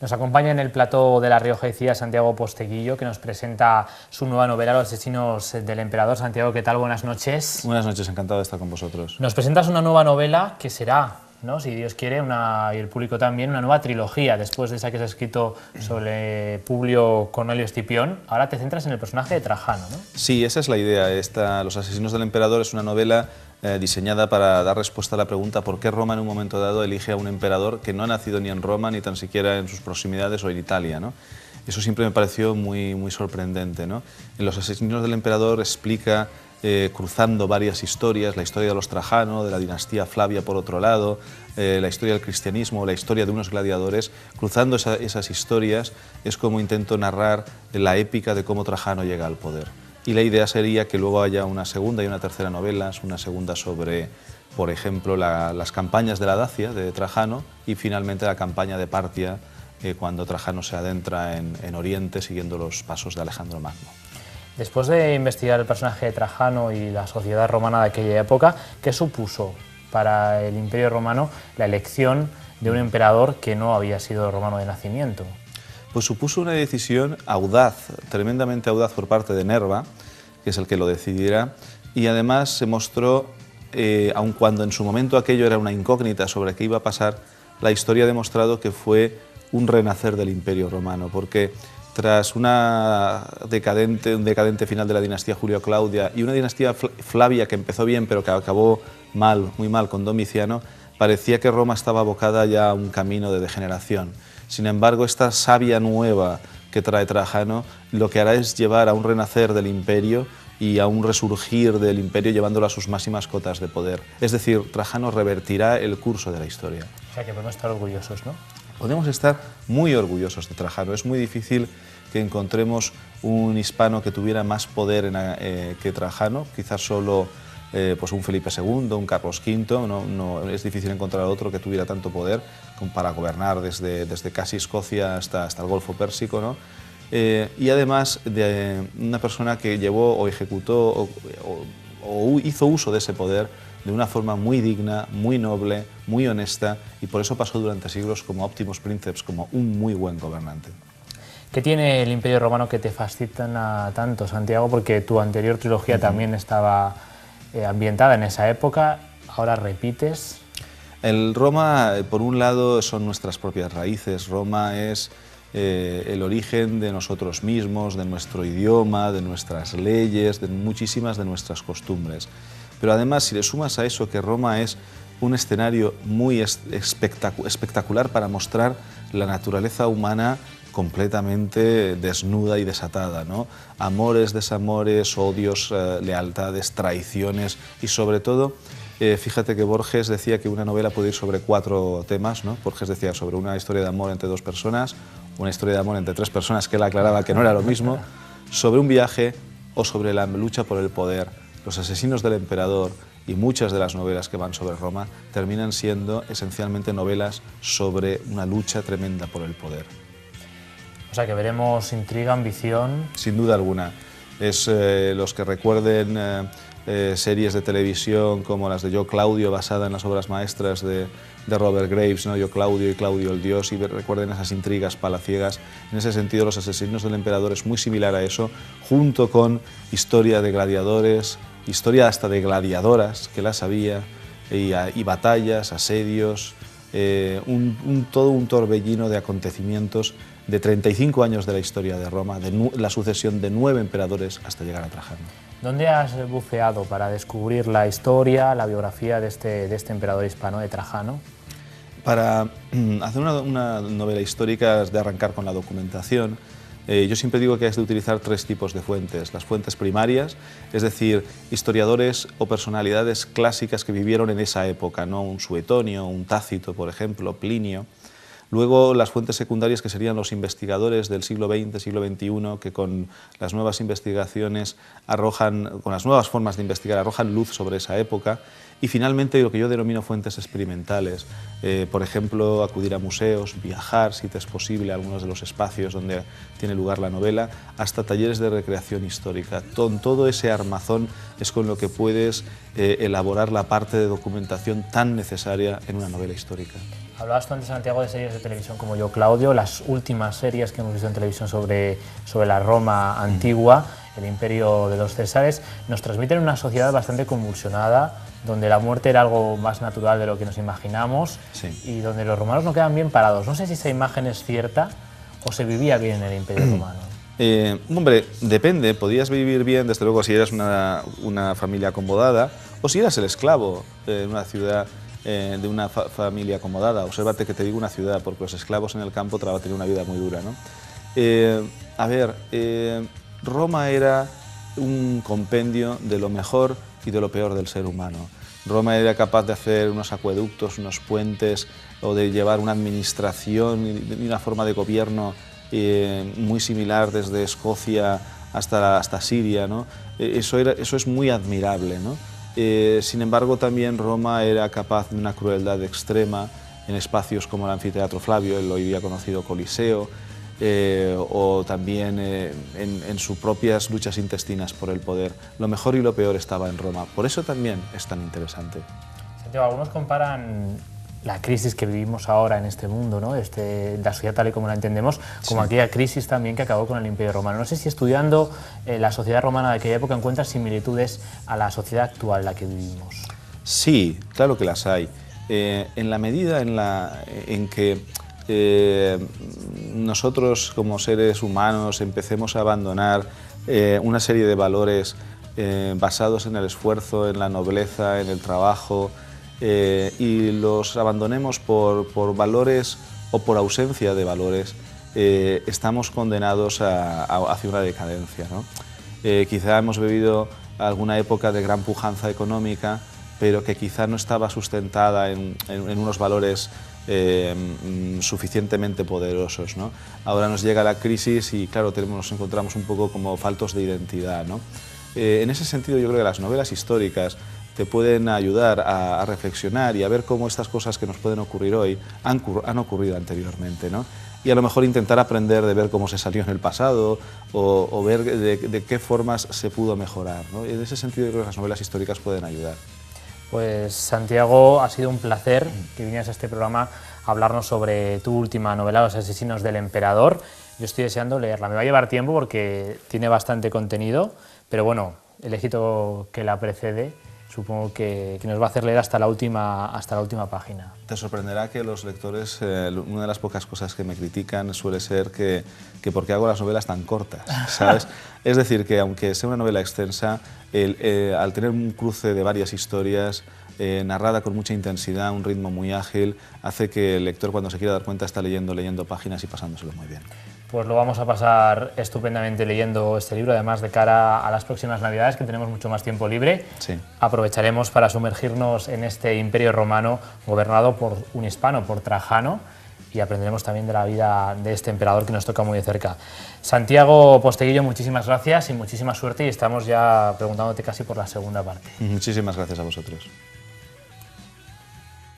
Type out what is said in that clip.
Nos acompaña en el plató de La Rioja y Cía Santiago Posteguillo, que nos presenta su nueva novela, Los asesinos del emperador. Santiago, ¿qué tal? Buenas noches. Buenas noches, encantado de estar con vosotros. Nos presentas una nueva novela que será, ¿no?, si Dios quiere, y el público también, una nueva trilogía, después de esa que se ha escrito sobre Publio Cornelio Escipión. Ahora te centras en el personaje de Trajano, ¿no? Sí, esa es la idea. Los asesinos del emperador es una novela diseñada para dar respuesta a la pregunta por qué Roma en un momento dado elige a un emperador que no ha nacido ni en Roma ni tan siquiera en sus proximidades o en Italia, ¿no? Eso siempre me pareció muy sorprendente, ¿no? En Los asesinos del emperador explica, cruzando varias historias, la historia de los Trajano, de la dinastía Flavia por otro lado, la historia del cristianismo, la historia de unos gladiadores. Cruzando esas historias es como intento narrar la épica de cómo Trajano llega al poder. Y la idea sería que luego haya una segunda y una tercera novelas, una segunda sobre, por ejemplo, las campañas de la Dacia de Trajano y finalmente la campaña de Partia, cuando Trajano se adentra en Oriente siguiendo los pasos de Alejandro Magno. Después de investigar el personaje de Trajano y la sociedad romana de aquella época, ¿qué supuso para el Imperio Romano la elección de un emperador que no había sido romano de nacimiento? Pues supuso una decisión audaz, tremendamente audaz por parte de Nerva, que es el que lo decidirá, y además se mostró, aun cuando en su momento aquello era una incógnita sobre qué iba a pasar, la historia ha demostrado que fue un renacer del Imperio Romano, porque tras un decadente final de la dinastía Julio-Claudia y una dinastía Flavia que empezó bien pero que acabó mal, muy mal con Domiciano, parecía que Roma estaba abocada ya a un camino de degeneración. Sin embargo, esta savia nueva que trae Trajano lo que hará es llevar a un renacer del imperio y a un resurgir del imperio llevándolo a sus máximas cotas de poder. Es decir, Trajano revertirá el curso de la historia. O sea que podemos estar orgullosos, ¿no? Podemos estar muy orgullosos de Trajano. Es muy difícil que encontremos un hispano que tuviera más poder que Trajano, quizás solo pues un Felipe II, un Carlos V, no, es difícil encontrar otro que tuviera tanto poder para gobernar desde casi Escocia hasta el Golfo Pérsico, ¿no? Y además de una persona que llevó o ejecutó o hizo uso de ese poder de una forma muy digna, muy noble, muy honesta, y por eso pasó durante siglos como Optimus Princeps, como un muy buen gobernante. ¿Qué tiene el Imperio Romano que te fascina tanto, Santiago? Porque tu anterior trilogía también estaba ambientada en esa época, ahora repites. El Roma, por un lado, son nuestras propias raíces. Roma es el origen de nosotros mismos, de nuestro idioma, de nuestras leyes, de muchísimas de nuestras costumbres. Pero además, si le sumas a eso que Roma es un escenario muy espectacular para mostrar la naturaleza humana completamente desnuda y desatada, ¿no? Amores, desamores, odios, lealtades, traiciones y sobre todo, fíjate que Borges decía que una novela puede ir sobre 4 temas, ¿no? Borges decía sobre una historia de amor entre 2 personas, una historia de amor entre 3 personas, que él aclaraba que no era lo mismo, sobre un viaje o sobre la lucha por el poder. Los asesinos del emperador y muchas de las novelas que van sobre Roma terminan siendo esencialmente novelas sobre una lucha tremenda por el poder. O sea que veremos intriga, ambición. Sin duda alguna. Los que recuerden series de televisión como las de Yo Claudio, basada en las obras maestras de Robert Graves, ¿no? Yo Claudio y Claudio el Dios, y recuerden esas intrigas palaciegas. En ese sentido, Los asesinos del emperador es muy similar a eso, junto con historia de gladiadores, historia hasta de gladiadoras, que las había, y batallas, asedios, todo un torbellino de acontecimientos de 35 años de la historia de Roma, de la sucesión de 9 emperadores hasta llegar a Trajano. ¿Dónde has buceado para descubrir la historia, la biografía de este emperador hispano, de Trajano? Para hacer una novela histórica has de arrancar con la documentación. Yo siempre digo que has de utilizar 3 tipos de fuentes. Las fuentes primarias, es decir, historiadores o personalidades clásicas que vivieron en esa época, ¿no? Un Suetonio, un Tácito, por ejemplo, Plinio. Luego las fuentes secundarias, que serían los investigadores del siglo XX, siglo XXI, que con las nuevas investigaciones con las nuevas formas de investigar arrojan luz sobre esa época. Y finalmente lo que yo denomino fuentes experimentales, por ejemplo, acudir a museos, viajar, si te es posible, a algunos de los espacios donde tiene lugar la novela, hasta talleres de recreación histórica. Con todo ese armazón es con lo que puedes elaborar la parte de documentación tan necesaria en una novela histórica. Hablabas tú antes, Santiago, de series de televisión como Yo, Claudio. Las últimas series que hemos visto en televisión sobre la Roma antigua, el imperio de los Césares, nos transmiten una sociedad bastante convulsionada, donde la muerte era algo más natural de lo que nos imaginamos, sí, y donde los romanos no quedan bien parados. No sé si esa imagen es cierta o se vivía bien en el imperio romano. Hombre, depende. Podías vivir bien, desde luego, si eras una familia acomodada o si eras el esclavo en una ciudad de una familia acomodada. Obsérvate que te digo una ciudad, porque los esclavos en el campo tenían una vida muy dura, ¿no? Roma era un compendio de lo mejor y de lo peor del ser humano. Roma era capaz de hacer unos acueductos, unos puentes, o de llevar una administración y una forma de gobierno muy similar desde Escocia hasta Siria, ¿no? Eso es muy admirable, ¿no? Sin embargo, también Roma era capaz de una crueldad extrema en espacios como el anfiteatro Flavio, el hoy día conocido Coliseo, o también en sus propias luchas intestinas por el poder. Lo mejor y lo peor estaba en Roma. Por eso también es tan interesante. Santiago, algunos comparan la crisis que vivimos ahora en este mundo, ¿no? La sociedad tal y como la entendemos, como aquella crisis también que acabó con el Imperio Romano. No sé si estudiando la sociedad romana de aquella época encuentras similitudes a la sociedad actual en la que vivimos. Sí, claro que las hay. En la medida en que nosotros como seres humanos empecemos a abandonar una serie de valores basados en el esfuerzo, en la nobleza, en el trabajo, y los abandonemos por valores o por ausencia de valores, estamos condenados hacia una decadencia, ¿no? Quizá hemos vivido alguna época de gran pujanza económica, pero que quizá no estaba sustentada en unos valores suficientemente poderosos, ¿no? Ahora nos llega la crisis y, claro, nos encontramos un poco como faltos de identidad, ¿no? En ese sentido, yo creo que las novelas históricas te pueden ayudar a reflexionar y a ver cómo estas cosas que nos pueden ocurrir hoy han ocurrido anteriormente, ¿no? Y a lo mejor intentar aprender de ver cómo se salió en el pasado o ver de qué formas se pudo mejorar, ¿no? Y en ese sentido, yo creo que las novelas históricas pueden ayudar. Pues Santiago, ha sido un placer que vinieras a este programa a hablarnos sobre tu última novela, Los asesinos del emperador. Yo estoy deseando leerla. Me va a llevar tiempo porque tiene bastante contenido, pero bueno, el éxito que la precede supongo que nos va a hacer leer hasta la última página. Te sorprenderá que los lectores, una de las pocas cosas que me critican suele ser que por qué hago las novelas tan cortas, ¿sabes? Es decir, que aunque sea una novela extensa, al tener un cruce de varias historias, narrada con mucha intensidad, un ritmo muy ágil, hace que el lector, cuando se quiera dar cuenta, está leyendo páginas y pasándoselo muy bien. Pues lo vamos a pasar estupendamente leyendo este libro, además de cara a las próximas Navidades, que tenemos mucho más tiempo libre. Sí. Aprovecharemos para sumergirnos en este imperio romano gobernado por un hispano, por Trajano, y aprenderemos también de la vida de este emperador que nos toca muy de cerca. Santiago Posteguillo, muchísimas gracias y muchísima suerte, y estamos ya preguntándote casi por la segunda parte. Muchísimas gracias a vosotros.